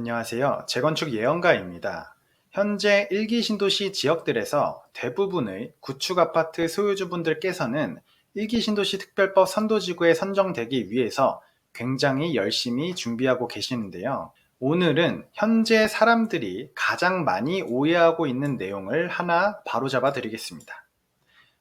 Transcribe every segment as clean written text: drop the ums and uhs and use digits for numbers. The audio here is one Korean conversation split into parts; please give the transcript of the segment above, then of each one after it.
안녕하세요. 재건축 예언가입니다. 현재 1기 신도시 지역들에서 대부분의 구축 아파트 소유주분들께서는 1기 신도시 특별법 선도지구에 선정되기 위해서 굉장히 열심히 준비하고 계시는데요. 오늘은 현재 사람들이 가장 많이 오해하고 있는 내용을 하나 바로잡아 드리겠습니다.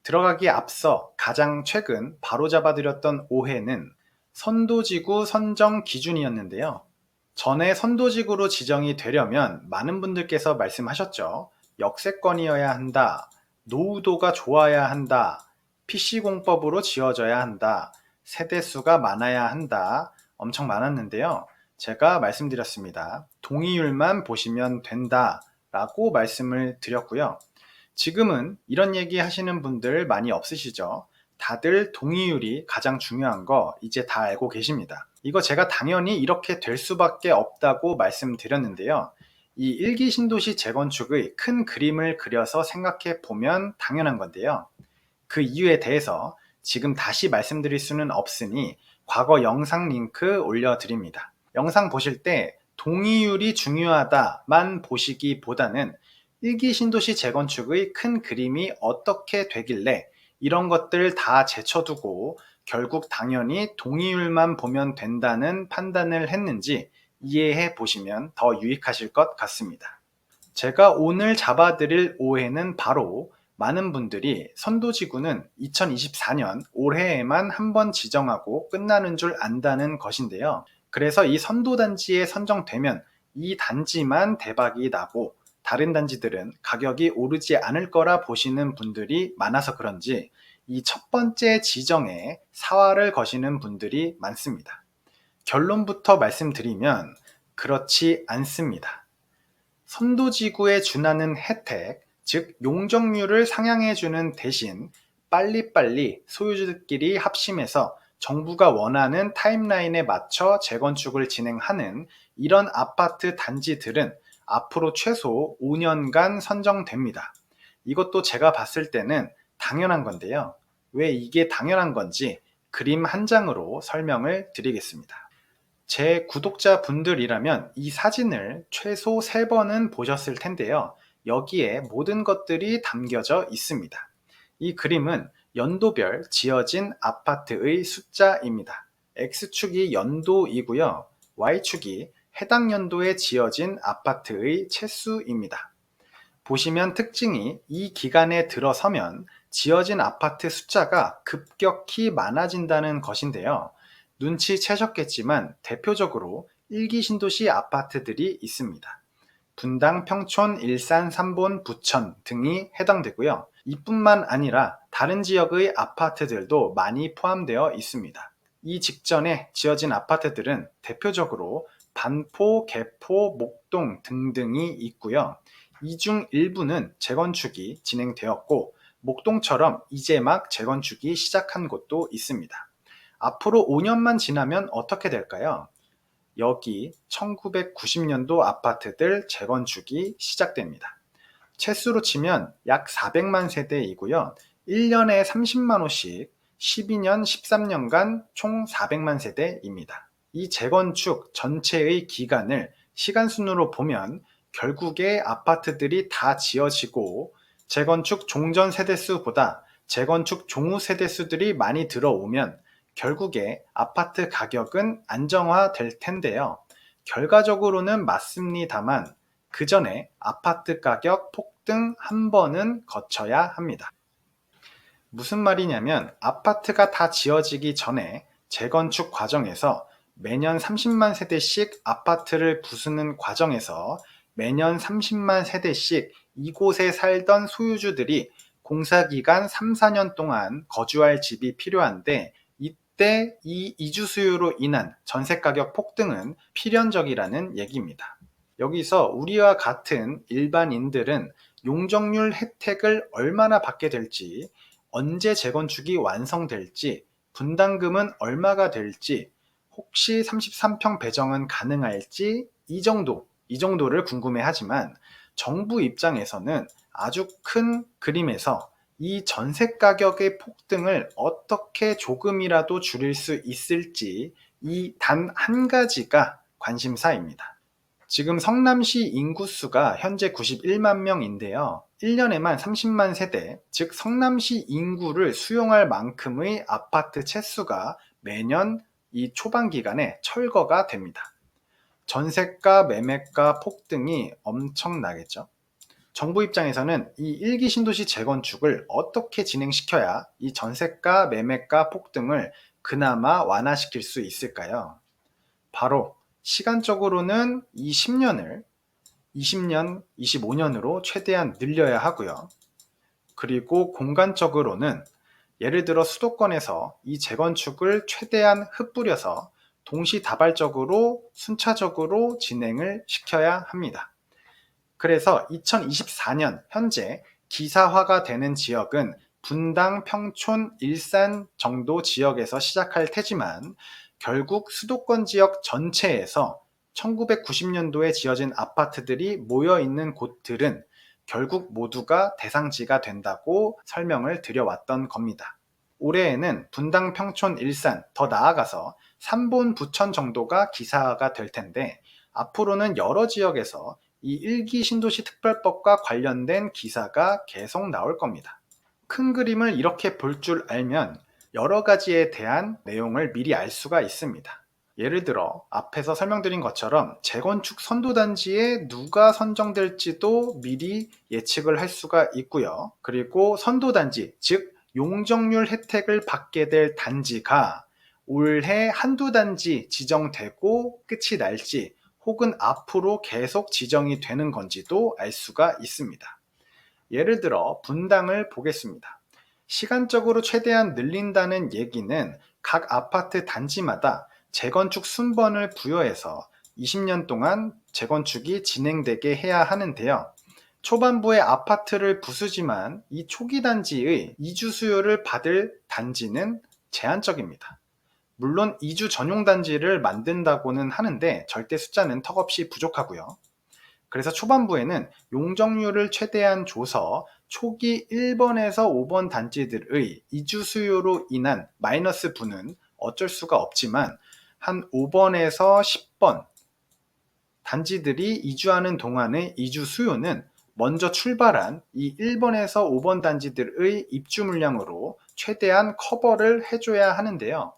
들어가기에 앞서 가장 최근 바로잡아 드렸던 오해는 선도지구 선정 기준이었는데요. 전에 선도지구로 지정이 되려면 많은 분들께서 말씀하셨죠. 역세권이어야 한다. 노후도가 좋아야 한다. PC공법으로 지어져야 한다. 세대수가 많아야 한다. 엄청 많았는데요. 제가 말씀드렸습니다. 동의율만 보시면 된다. 라고 말씀을 드렸고요. 지금은 이런 얘기 하시는 분들 많이 없으시죠? 다들 동의율이 가장 중요한 거 이제 다 알고 계십니다. 이거 제가 당연히 이렇게 될 수밖에 없다고 말씀드렸는데요. 이 일기 신도시 재건축의 큰 그림을 그려서 생각해 보면 당연한 건데요. 그 이유에 대해서 지금 다시 말씀드릴 수는 없으니 과거 영상 링크 올려드립니다. 영상 보실 때 동의율이 중요하다만 보시기보다는 일기 신도시 재건축의 큰 그림이 어떻게 되길래 이런 것들 다 제쳐두고 결국 당연히 동의율만 보면 된다는 판단을 했는지 이해해 보시면 더 유익하실 것 같습니다. 제가 오늘 잡아드릴 오해는 바로 많은 분들이 선도지구는 2024년 올해에만 한 번 지정하고 끝나는 줄 안다는 것인데요. 그래서 이 선도단지에 선정되면 이 단지만 대박이 나고 다른 단지들은 가격이 오르지 않을 거라 보시는 분들이 많아서 그런지 이 첫 번째 지정에 사활을 거시는 분들이 많습니다. 결론부터 말씀드리면 그렇지 않습니다. 선도지구에 준하는 혜택, 즉 용적률을 상향해주는 대신 빨리빨리 소유주들끼리 합심해서 정부가 원하는 타임라인에 맞춰 재건축을 진행하는 이런 아파트 단지들은 앞으로 최소 5년간 선정됩니다. 이것도 제가 봤을 때는 당연한 건데요. 왜 이게 당연한 건지 그림 한 장으로 설명을 드리겠습니다. 제 구독자분들이라면 이 사진을 최소 3번은 보셨을 텐데요. 여기에 모든 것들이 담겨져 있습니다. 이 그림은 연도별 지어진 아파트의 숫자입니다. X축이 연도이고요. Y축이 해당 연도에 지어진 아파트의 채수입니다. 보시면 특징이 이 기간에 들어서면 지어진 아파트 숫자가 급격히 많아진다는 것인데요. 눈치채셨겠지만 대표적으로 1기 신도시 아파트들이 있습니다. 분당, 평촌, 일산, 삼본, 부천 등이 해당되고요. 이뿐만 아니라 다른 지역의 아파트들도 많이 포함되어 있습니다. 이 직전에 지어진 아파트들은 대표적으로 반포, 개포, 목동 등등이 있고요. 이 중 일부는 재건축이 진행되었고 목동처럼 이제 막 재건축이 시작한 곳도 있습니다. 앞으로 5년만 지나면 어떻게 될까요? 여기 1990년도 아파트들 재건축이 시작됩니다. 채수로 치면 약 400만 세대이고요. 1년에 30만 호씩 12년, 13년간 총 400만 세대입니다. 이 재건축 전체의 기간을 시간순으로 보면 결국에 아파트들이 다 지어지고 재건축 종전 세대수보다 재건축 종후 세대수들이 많이 들어오면 결국에 아파트 가격은 안정화될 텐데요. 결과적으로는 맞습니다만 그 전에 아파트 가격 폭등 한 번은 거쳐야 합니다. 무슨 말이냐면 아파트가 다 지어지기 전에 재건축 과정에서 매년 30만 세대씩 아파트를 부수는 과정에서 매년 30만 세대씩 이곳에 살던 소유주들이 공사기간 3, 4년 동안 거주할 집이 필요한데 이때 이 이주 수요로 인한 전세가격 폭등은 필연적이라는 얘기입니다. 여기서 우리와 같은 일반인들은 용적률 혜택을 얼마나 받게 될지, 언제 재건축이 완성될지, 분담금은 얼마가 될지, 혹시 33평 배정은 가능할지 이 정도를 궁금해하지만 정부 입장에서는 아주 큰 그림에서 이 전세 가격의 폭등을 어떻게 조금이라도 줄일 수 있을지 이 단 한 가지가 관심사입니다. 지금 성남시 인구수가 현재 91만 명인데요. 1년에만 30만 세대, 즉 성남시 인구를 수용할 만큼의 아파트 채수가 매년 이 초반 기간에 철거가 됩니다. 전세가, 매매가 폭등이 엄청나겠죠. 정부 입장에서는 이 1기 신도시 재건축을 어떻게 진행시켜야 이 전세가, 매매가 폭등을 그나마 완화시킬 수 있을까요? 바로 시간적으로는 이 10년을 20년, 25년으로 최대한 늘려야 하고요. 그리고 공간적으로는 예를 들어 수도권에서 이 재건축을 최대한 흩뿌려서 동시다발적으로 순차적으로 진행을 시켜야 합니다. 그래서 2024년 현재 기사화가 되는 지역은 분당, 평촌, 일산 정도 지역에서 시작할 테지만 결국 수도권 지역 전체에서 1990년도에 지어진 아파트들이 모여있는 곳들은 결국 모두가 대상지가 된다고 설명을 드려왔던 겁니다. 올해에는 분당, 평촌, 일산, 더 나아가서 삼본, 부천 정도가 기사화가 될 텐데 앞으로는 여러 지역에서 이 1기 신도시 특별법과 관련된 기사가 계속 나올 겁니다. 큰 그림을 이렇게 볼 줄 알면 여러 가지에 대한 내용을 미리 알 수가 있습니다. 예를 들어 앞에서 설명드린 것처럼 재건축 선도단지에 누가 선정될지도 미리 예측을 할 수가 있고요. 그리고 선도단지, 즉 용적률 혜택을 받게 될 단지가 올해 한두 단지 지정되고 끝이 날지 혹은 앞으로 계속 지정이 되는 건지도 알 수가 있습니다. 예를 들어 분당을 보겠습니다. 시간적으로 최대한 늘린다는 얘기는 각 아파트 단지마다 재건축 순번을 부여해서 20년 동안 재건축이 진행되게 해야 하는데요. 초반부에 아파트를 부수지만 이 초기 단지의 이주 수요를 받을 단지는 제한적입니다. 물론 이주 전용 단지를 만든다고는 하는데 절대 숫자는 턱없이 부족하고요. 그래서 초반부에는 용적률을 최대한 줘서 초기 1번에서 5번 단지들의 이주 수요로 인한 마이너스 분은 어쩔 수가 없지만 한 5번에서 10번 단지들이 이주하는 동안의 이주 수요는 먼저 출발한 이 1번에서 5번 단지들의 입주 물량으로 최대한 커버를 해줘야 하는데요.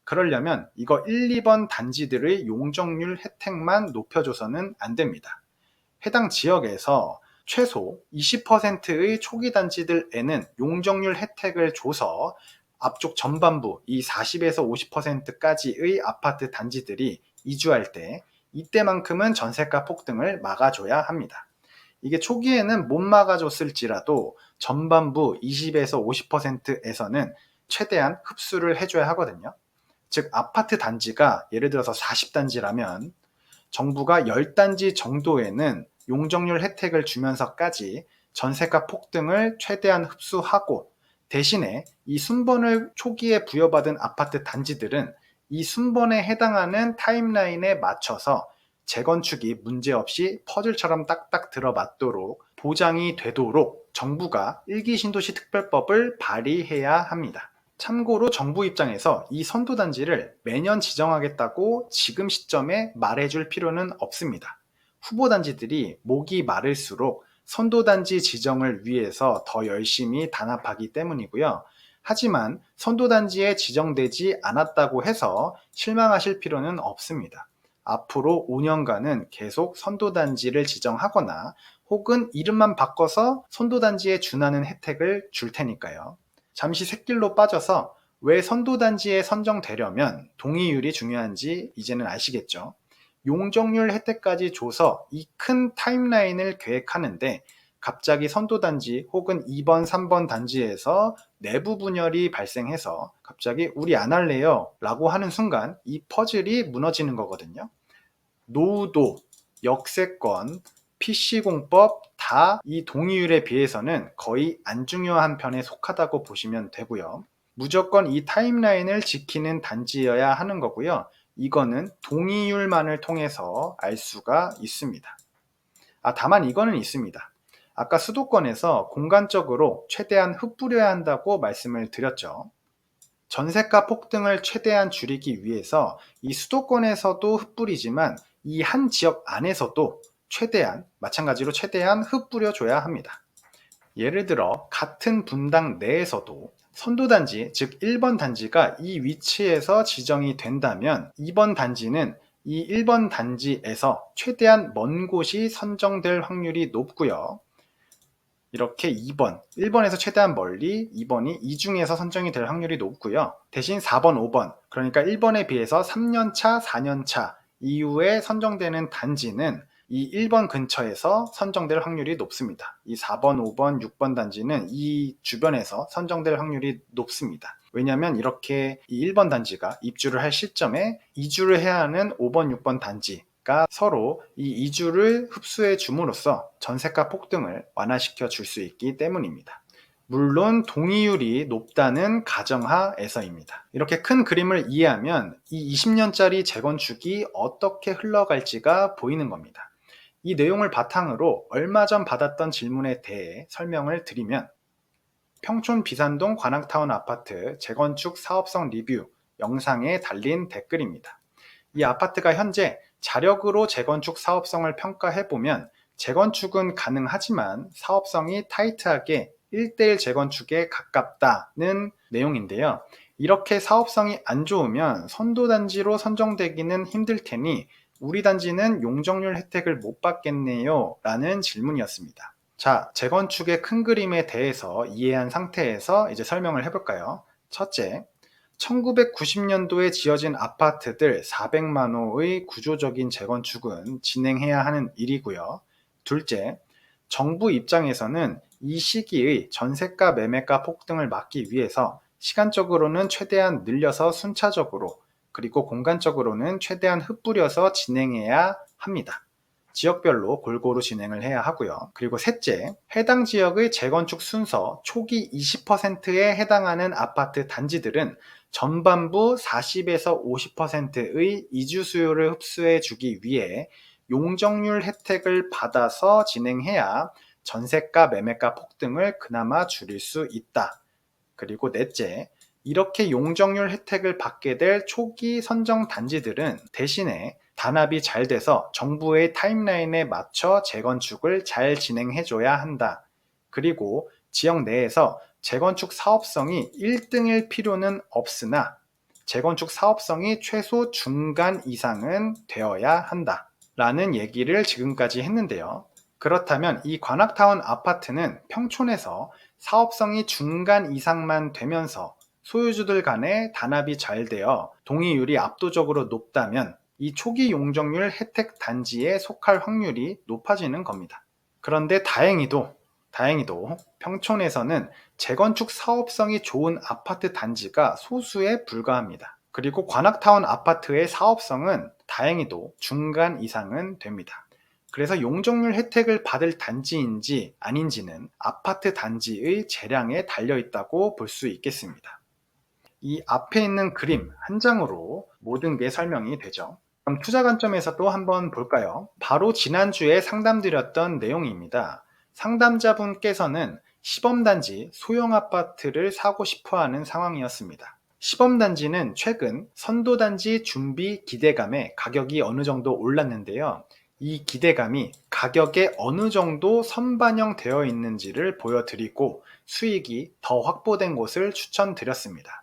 그러려면 이거 1, 2번 단지들의 용적률 혜택만 높여줘서는 안 됩니다. 해당 지역에서 최소 20%의 초기 단지들에는 용적률 혜택을 줘서 앞쪽 전반부 이 40에서 50%까지의 아파트 단지들이 이주할 때 이때만큼은 전세가 폭등을 막아줘야 합니다. 이게 초기에는 못 막아줬을지라도 전반부 20에서 50%에서는 최대한 흡수를 해줘야 하거든요. 즉 아파트 단지가 예를 들어서 40단지라면 정부가 10단지 정도에는 용적률 혜택을 주면서까지 전세가 폭등을 최대한 흡수하고 대신에 이 순번을 초기에 부여받은 아파트 단지들은 이 순번에 해당하는 타임라인에 맞춰서 재건축이 문제없이 퍼즐처럼 딱딱 들어맞도록 보장이 되도록 정부가 1기 신도시 특별법을 발의해야 합니다. 참고로 정부 입장에서 이 선도단지를 매년 지정하겠다고 지금 시점에 말해줄 필요는 없습니다. 후보단지들이 목이 마를수록 선도단지 지정을 위해서 더 열심히 단합하기 때문이고요. 하지만 선도단지에 지정되지 않았다고 해서 실망하실 필요는 없습니다. 앞으로 5년간은 계속 선도단지를 지정하거나 혹은 이름만 바꿔서 선도단지에 준하는 혜택을 줄 테니까요. 잠시 샛길로 빠져서 왜 선도단지에 선정되려면 동의율이 중요한지 이제는 아시겠죠? 용적률 혜택까지 줘서 이 큰 타임라인을 계획하는데 갑자기 선도단지 혹은 2번, 3번 단지에서 내부 분열이 발생해서 갑자기 우리 안 할래요 라고 하는 순간 이 퍼즐이 무너지는 거거든요. 노후도, 역세권, PC공법 다 이 동의율에 비해서는 거의 안 중요한 편에 속하다고 보시면 되고요. 무조건 이 타임라인을 지키는 단지여야 하는 거고요. 이거는 동의율만을 통해서 알 수가 있습니다. 다만 이거는 있습니다. 아까 수도권에서 공간적으로 최대한 흩뿌려야 한다고 말씀을 드렸죠. 전세가 폭등을 최대한 줄이기 위해서 이 수도권에서도 흩뿌리지만 이 한 지역 안에서도 마찬가지로 최대한 흩뿌려줘야 합니다. 예를 들어 같은 분당 내에서도 선도단지, 즉 1번 단지가 이 위치에서 지정이 된다면 2번 단지는 이 1번 단지에서 최대한 먼 곳이 선정될 확률이 높고요. 이렇게 1번에서 최대한 멀리, 2번이 이 중에서 선정이 될 확률이 높고요. 대신 4번, 5번, 그러니까 1번에 비해서 3년차, 4년차 이후에 선정되는 단지는 이 1번 근처에서 선정될 확률이 높습니다. 이 4번, 5번, 6번 단지는 이 주변에서 선정될 확률이 높습니다. 왜냐하면 이렇게 이 1번 단지가 입주를 할 시점에 이주를 해야 하는 5번, 6번 단지가 서로 이 이주를 흡수해 줌으로써 전세가 폭등을 완화시켜 줄 수 있기 때문입니다. 물론 동의율이 높다는 가정하에서입니다. 이렇게 큰 그림을 이해하면 이 20년짜리 재건축이 어떻게 흘러갈지가 보이는 겁니다. 이 내용을 바탕으로 얼마 전 받았던 질문에 대해 설명을 드리면, 평촌 비산동 관악타운 아파트 재건축 사업성 리뷰 영상에 달린 댓글입니다. 이 아파트가 현재 자력으로 재건축 사업성을 평가해보면 재건축은 가능하지만 사업성이 타이트하게 1:1 재건축에 가깝다는 내용인데요. 이렇게 사업성이 안 좋으면 선도단지로 선정되기는 힘들 테니 우리 단지는 용적률 혜택을 못 받겠네요? 라는 질문이었습니다. 자, 재건축의 큰 그림에 대해서 이해한 상태에서 이제 설명을 해볼까요? 첫째, 1990년도에 지어진 아파트들 400만 호의 구조적인 재건축은 진행해야 하는 일이고요. 둘째, 정부 입장에서는 이 시기의 전세가 매매가 폭등을 막기 위해서 시간적으로는 최대한 늘려서 순차적으로, 그리고 공간적으로는 최대한 흩뿌려서 진행해야 합니다. 지역별로 골고루 진행을 해야 하고요. 그리고 셋째, 해당 지역의 재건축 순서 초기 20%에 해당하는 아파트 단지들은 전반부 40에서 50%의 이주 수요를 흡수해 주기 위해 용적률 혜택을 받아서 진행해야 전세가 매매가 폭등을 그나마 줄일 수 있다. 그리고 넷째, 이렇게 용적률 혜택을 받게 될 초기 선정 단지들은 대신에 단합이 잘 돼서 정부의 타임라인에 맞춰 재건축을 잘 진행해줘야 한다. 그리고 지역 내에서 재건축 사업성이 1등일 필요는 없으나 재건축 사업성이 최소 중간 이상은 되어야 한다. 라는 얘기를 지금까지 했는데요. 그렇다면 이 관악타운 아파트는 평촌에서 사업성이 중간 이상만 되면서 소유주들 간의 단합이 잘 되어 동의율이 압도적으로 높다면 이 초기 용적률 혜택 단지에 속할 확률이 높아지는 겁니다. 그런데 다행히도 평촌에서는 재건축 사업성이 좋은 아파트 단지가 소수에 불과합니다. 그리고 관악타운 아파트의 사업성은 다행히도 중간 이상은 됩니다. 그래서 용적률 혜택을 받을 단지인지 아닌지는 아파트 단지의 재량에 달려있다고 볼 수 있겠습니다. 이 앞에 있는 그림 한 장으로 모든 게 설명이 되죠. 그럼 투자 관점에서도 한번 볼까요? 바로 지난주에 상담드렸던 내용입니다. 상담자분께서는 시범단지 소형 아파트를 사고 싶어하는 상황이었습니다. 시범단지는 최근 선도단지 준비 기대감에 가격이 어느 정도 올랐는데요. 이 기대감이 가격에 어느 정도 선반영되어 있는지를 보여드리고 수익이 더 확보된 곳을 추천드렸습니다.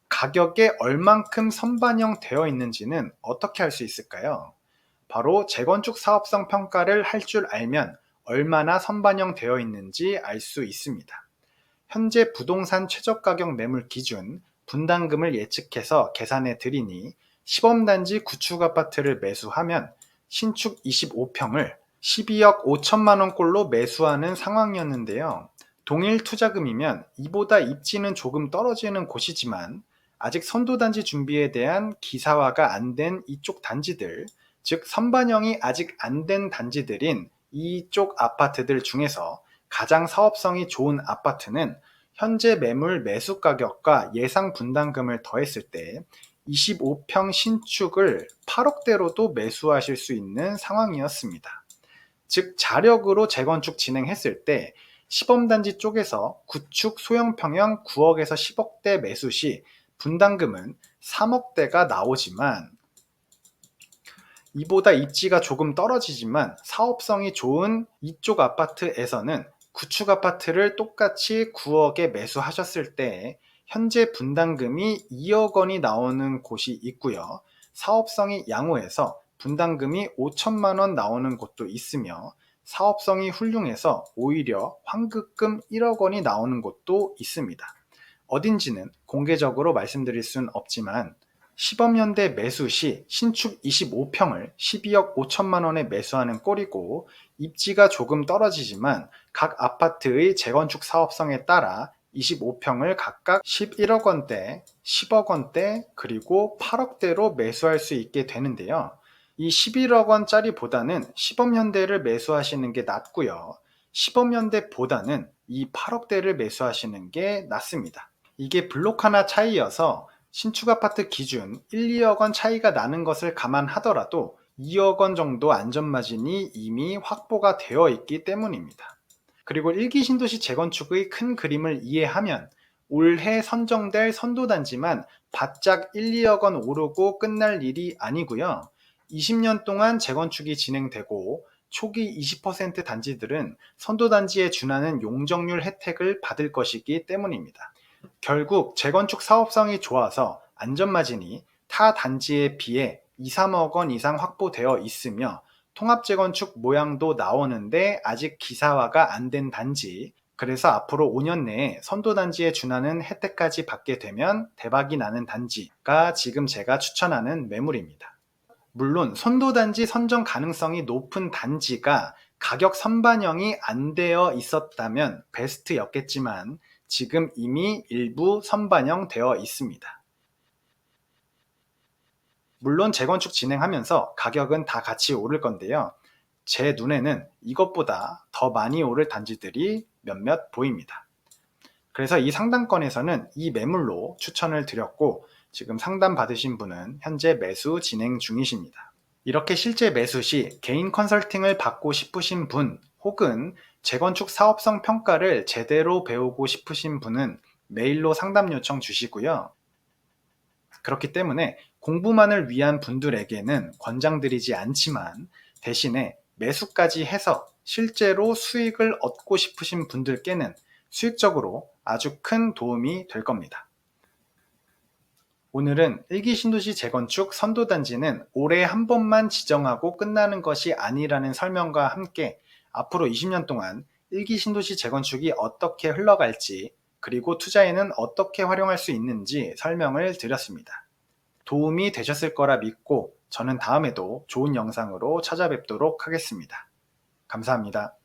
가격에 얼만큼 선반영되어 있는지는 어떻게 알 수 있을까요? 바로 재건축 사업성 평가를 할 줄 알면 얼마나 선반영되어 있는지 알 수 있습니다. 현재 부동산 최저가격 매물 기준 분담금을 예측해서 계산해 드리니 시범단지 구축 아파트를 매수하면 신축 25평을 12억 5천만 원꼴로 매수하는 상황이었는데요. 동일 투자금이면 이보다 입지는 조금 떨어지는 곳이지만 아직 선도단지 준비에 대한 기사화가 안 된 이쪽 단지들, 즉 선반영이 아직 안 된 단지들인 이쪽 아파트들 중에서 가장 사업성이 좋은 아파트는 현재 매물 매수 가격과 예상 분담금을 더했을 때 25평 신축을 8억대로도 매수하실 수 있는 상황이었습니다. 즉 자력으로 재건축 진행했을 때 시범단지 쪽에서 구축 소형 평형 9억에서 10억대 매수 시 분담금은 3억대가 나오지만 이보다 입지가 조금 떨어지지만 사업성이 좋은 이쪽 아파트에서는 구축 아파트를 똑같이 9억에 매수하셨을 때 현재 분담금이 2억 원이 나오는 곳이 있고요. 사업성이 양호해서 분담금이 5천만 원 나오는 곳도 있으며 사업성이 훌륭해서 오히려 환급금 1억 원이 나오는 곳도 있습니다. 어딘지는 공개적으로 말씀드릴 순 없지만 시범현대 매수 시 신축 25평을 12억 5천만 원에 매수하는 꼴이고 입지가 조금 떨어지지만 각 아파트의 재건축 사업성에 따라 25평을 각각 11억 원대, 10억 원대, 그리고 8억대로 매수할 수 있게 되는데요. 이 11억 원짜리보다는 시범현대를 매수하시는 게 낫고요. 시범현대보다는 이 8억대를 매수하시는 게 낫습니다. 이게 블록 하나 차이여서 신축 아파트 기준 1, 2억 원 차이가 나는 것을 감안하더라도 2억 원 정도 안전마진이 이미 확보가 되어 있기 때문입니다. 그리고 1기 신도시 재건축의 큰 그림을 이해하면 올해 선정될 선도단지만 바짝 1, 2억 원 오르고 끝날 일이 아니고요. 20년 동안 재건축이 진행되고 초기 20% 단지들은 선도단지에 준하는 용적률 혜택을 받을 것이기 때문입니다. 결국 재건축 사업성이 좋아서 안전마진이 타 단지에 비해 2, 3억 원 이상 확보되어 있으며 통합재건축 모양도 나오는데 아직 기사화가 안 된 단지, 그래서 앞으로 5년 내에 선도단지에 준하는 혜택까지 받게 되면 대박이 나는 단지가 지금 제가 추천하는 매물입니다. 물론 선도단지 선정 가능성이 높은 단지가 가격 선반영이 안 되어 있었다면 베스트였겠지만 지금 이미 일부 선반영 되어 있습니다. 물론 재건축 진행하면서 가격은 다 같이 오를 건데요. 제 눈에는 이것보다 더 많이 오를 단지들이 몇몇 보입니다. 그래서 이 상담권에서는 이 매물로 추천을 드렸고 지금 상담 받으신 분은 현재 매수 진행 중이십니다. 이렇게 실제 매수 시 개인 컨설팅을 받고 싶으신 분 혹은 재건축 사업성 평가를 제대로 배우고 싶으신 분은 메일로 상담 요청 주시고요. 그렇기 때문에 공부만을 위한 분들에게는 권장드리지 않지만 대신에 매수까지 해서 실제로 수익을 얻고 싶으신 분들께는 수익적으로 아주 큰 도움이 될 겁니다. 오늘은 1기 신도시 재건축 선도단지는 올해 한 번만 지정하고 끝나는 것이 아니라는 설명과 함께 앞으로 20년 동안 1기 신도시 재건축이 어떻게 흘러갈지 그리고 투자에는 어떻게 활용할 수 있는지 설명을 드렸습니다. 도움이 되셨을 거라 믿고 저는 다음에도 좋은 영상으로 찾아뵙도록 하겠습니다. 감사합니다.